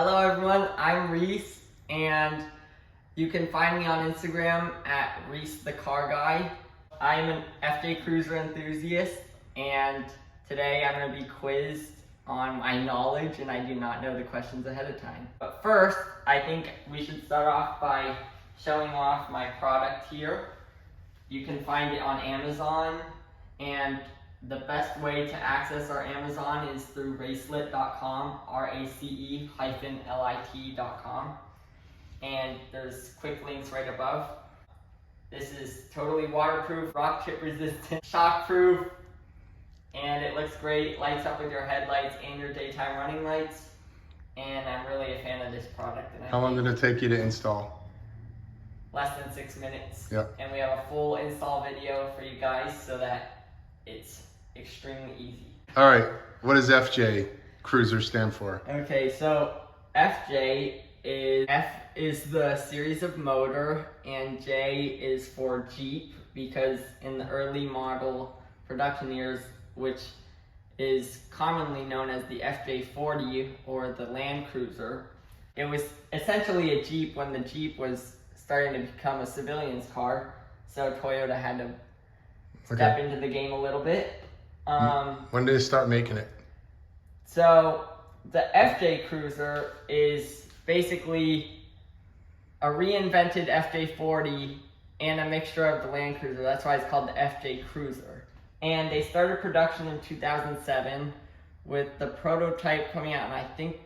Hello everyone, I'm Reese, and you can find me on Instagram at Reese the Car Guy. I'm an FJ Cruiser enthusiast, and today I'm going to be quizzed on my knowledge, and I do not know the questions ahead of time. But first, I think we should start off by showing off my product here. You can find it on Amazon, and the best way to access our Amazon is through racelit.com, RACE-LIT.com, and there's quick links right above. This is totally waterproof, rock chip resistant, shockproof, and it looks great, lights up with your headlights and your daytime running lights, and I'm really a fan of this product. And How long did it take you to install? Less than 6 minutes. Yep. And we have a full install video for you guys so that it's extremely easy. All right, what does FJ Cruiser stand for? Okay, so FJ is, F is the series of motor, and J is for Jeep, because in the early model production years, which is commonly known as the FJ40 or the Land Cruiser, it was essentially a Jeep when the Jeep was starting to become a civilian's car, so Toyota had to step into the game a little bit. When did they start making it? So the FJ Cruiser is basically a reinvented FJ40 and a mixture of the Land Cruiser. That's why it's called the FJ Cruiser. And they started production in 2007 with the prototype coming out in I think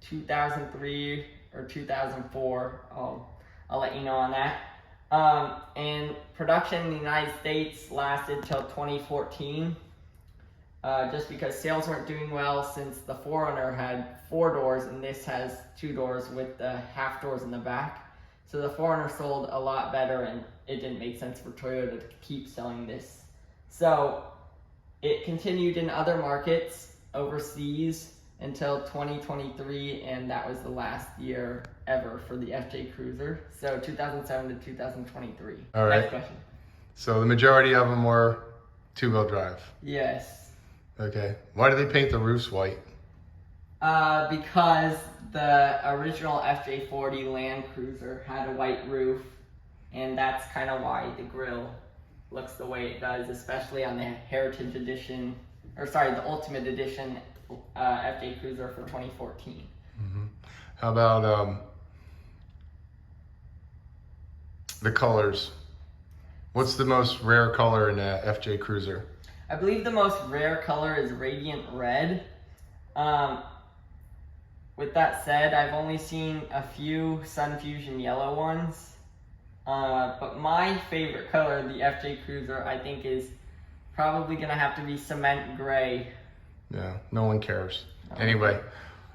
2003 or 2004. I'll let you know on that. And production in the United States lasted till 2014. Just because sales weren't doing well, since the 4Runner had 4 doors and this has 2 doors with the half doors in the back. So the 4Runner sold a lot better, and it didn't make sense for Toyota to keep selling this. So it continued in other markets overseas until 2023, and that was the last year ever for the FJ Cruiser. So 2007 to 2023. All right. Next question. So the majority of them were two-wheel drive. Yes. Okay. Why do they paint the roofs white? Because the original FJ40 Land Cruiser had a white roof, and that's kind of why the grille looks the way it does, especially on the Heritage Edition, the Ultimate Edition FJ Cruiser for 2014. Mm-hmm. How about the colors? What's the most rare color in a FJ Cruiser? I believe the most rare color is Radiant Red. With that said, I've only seen a few Sun Fusion yellow ones. But my favorite color, the FJ Cruiser, I think is probably gonna have to be Cement Gray. Yeah, no one cares. Anyway,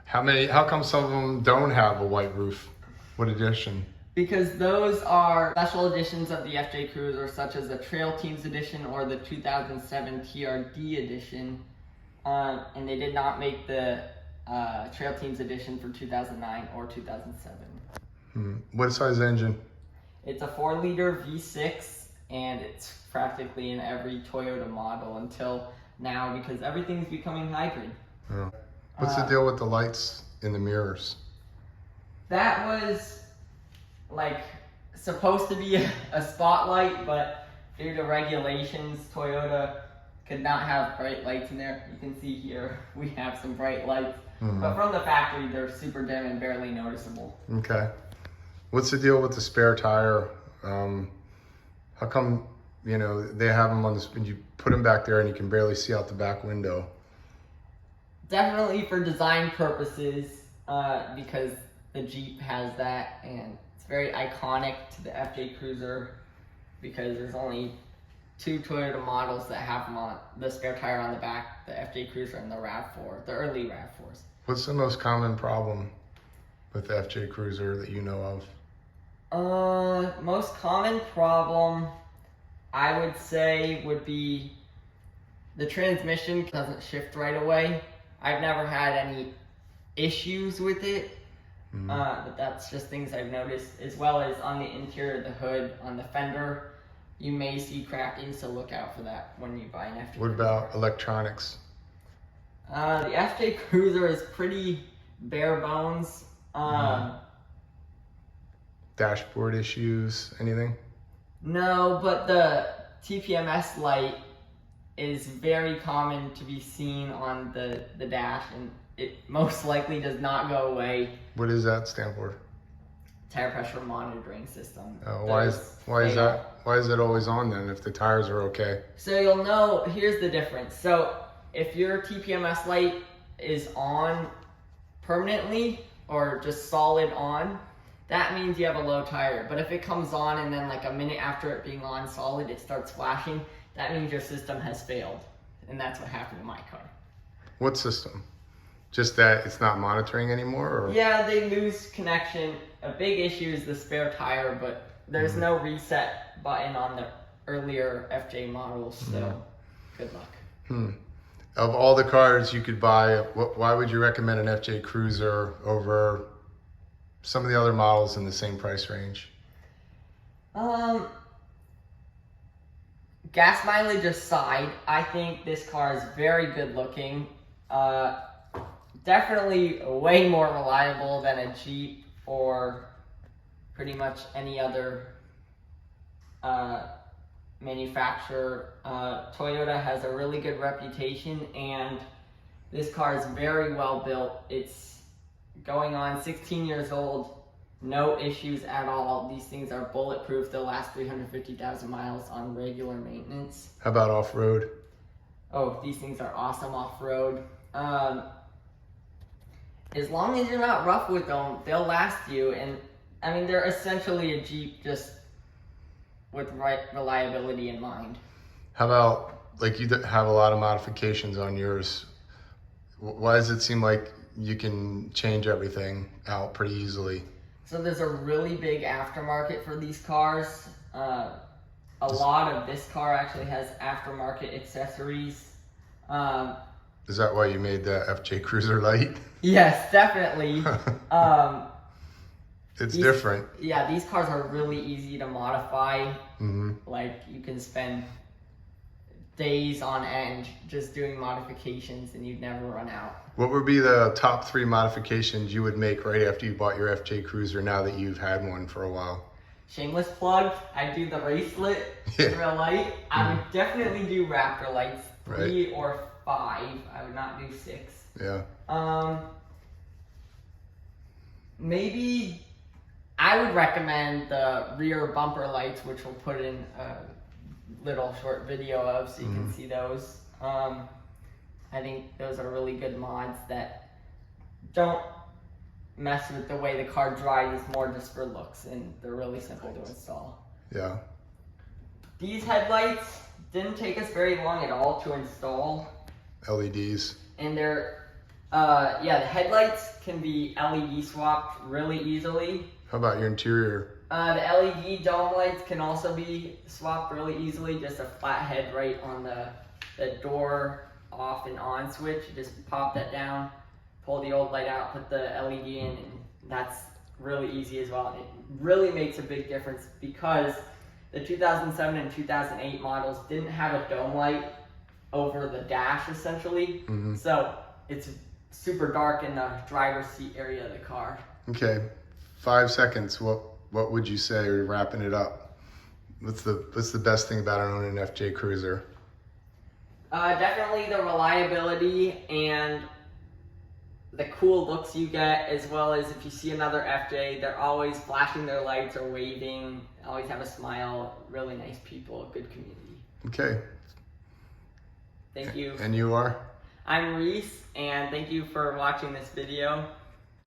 how come some of them don't have a white roof? What edition? Because those are special editions of the FJ Cruiser, such as the Trail Teams Edition or the 2007 TRD Edition. And they did not make the Trail Teams Edition for 2009 or 2007. What size engine? It's a 4-liter V6, and it's practically in every Toyota model until now, because everything's becoming hybrid. Oh. What's the deal with the lights in the mirrors? That was supposed to be a spotlight, but due to regulations, Toyota could not have bright lights in there. You can see here we have some bright lights, but from the factory they're super dim and barely noticeable. Okay. What's the deal with the spare tire? How come they have them on this, and you put them back there and you can barely see out the back window? Definitely for design purposes, because the Jeep has that, and it's very iconic to the FJ Cruiser, because there's only 2 Toyota models that have them on the spare tire on the back, the FJ Cruiser and the RAV4, the early RAV4s. What's the most common problem with the FJ Cruiser that you know of? Most common problem, I would say, would be the transmission doesn't shift right away. I've never had any issues with it, but that's just things I've noticed, as well as on the interior of the hood, on the fender, you may see crackings, so look out for that when you buy an FJ. What about electronics? The FJ Cruiser is pretty bare bones. Dashboard issues, anything? No, but the TPMS light is very common to be seen on the dash, and it most likely does not go away. What does that stand for? Tire pressure monitoring system. Why is that always on then if the tires are okay? So you'll know, here's the difference. So if your TPMS light is on permanently or just solid on, that means you have a low tire. But if it comes on and then like a minute after it being on solid, it starts flashing, that means your system has failed. And that's what happened to my car. What system? Just that it's not monitoring anymore? Or? Yeah, they lose connection. A big issue is the spare tire, but there's no reset button on the earlier FJ models, so good luck. Of all the cars you could buy, why would you recommend an FJ Cruiser over some of the other models in the same price range? Gas mileage aside, I think this car is very good looking. Definitely way more reliable than a Jeep or pretty much any other manufacturer. Toyota has a really good reputation, and this car is very well built. It's going on 16 years old, no issues at all. These things are bulletproof. They'll last 350,000 miles on regular maintenance. How about off-road? Oh, these things are awesome off-road. As long as you're not rough with them, they'll last you. And I mean, they're essentially a Jeep, just with reliability in mind. How about, like, you have a lot of modifications on yours. Why does it seem like you can change everything out pretty easily? So there's a really big aftermarket for these cars. A lot of this car actually has aftermarket accessories. Is that why you made the FJ Cruiser light? Yes, definitely. It's different. Yeah, these cars are really easy to modify. Like, you can spend days on end just doing modifications and you'd never run out. What would be the top 3 modifications you would make right after you bought your FJ Cruiser now that you've had one for a while? Shameless plug, I do the racelet real light. I would definitely do Raptor lights, 3 or 5. I would not do 6. Yeah. Maybe I would recommend the rear bumper lights, which we'll put in a little short video of so you can see those. I think those are really good mods that don't mess with the way the car drives, more just for looks, and they're really simple to install. Yeah. These headlights didn't take us very long at all to install. LEDs. And they're, the headlights can be LED swapped really easily. How about your interior? The LED dome lights can also be swapped really easily. Just a flat head right on the door off and on switch. You just pop that down, pull the old light out, put the LED in, and that's really easy as well. It really makes a big difference because the 2007 and 2008 models didn't have a dome light over the dash essentially. So it's super dark in the driver's seat area of the car. Okay, 5 seconds. What would you say, or wrapping it up? What's the best thing about owning an FJ Cruiser? Definitely the reliability and the cool looks you get, as well as if you see another FJ, they're always flashing their lights or waving, always have a smile, really nice people, good community. Okay. Thank you. And you are? I'm Reese, and thank you for watching this video.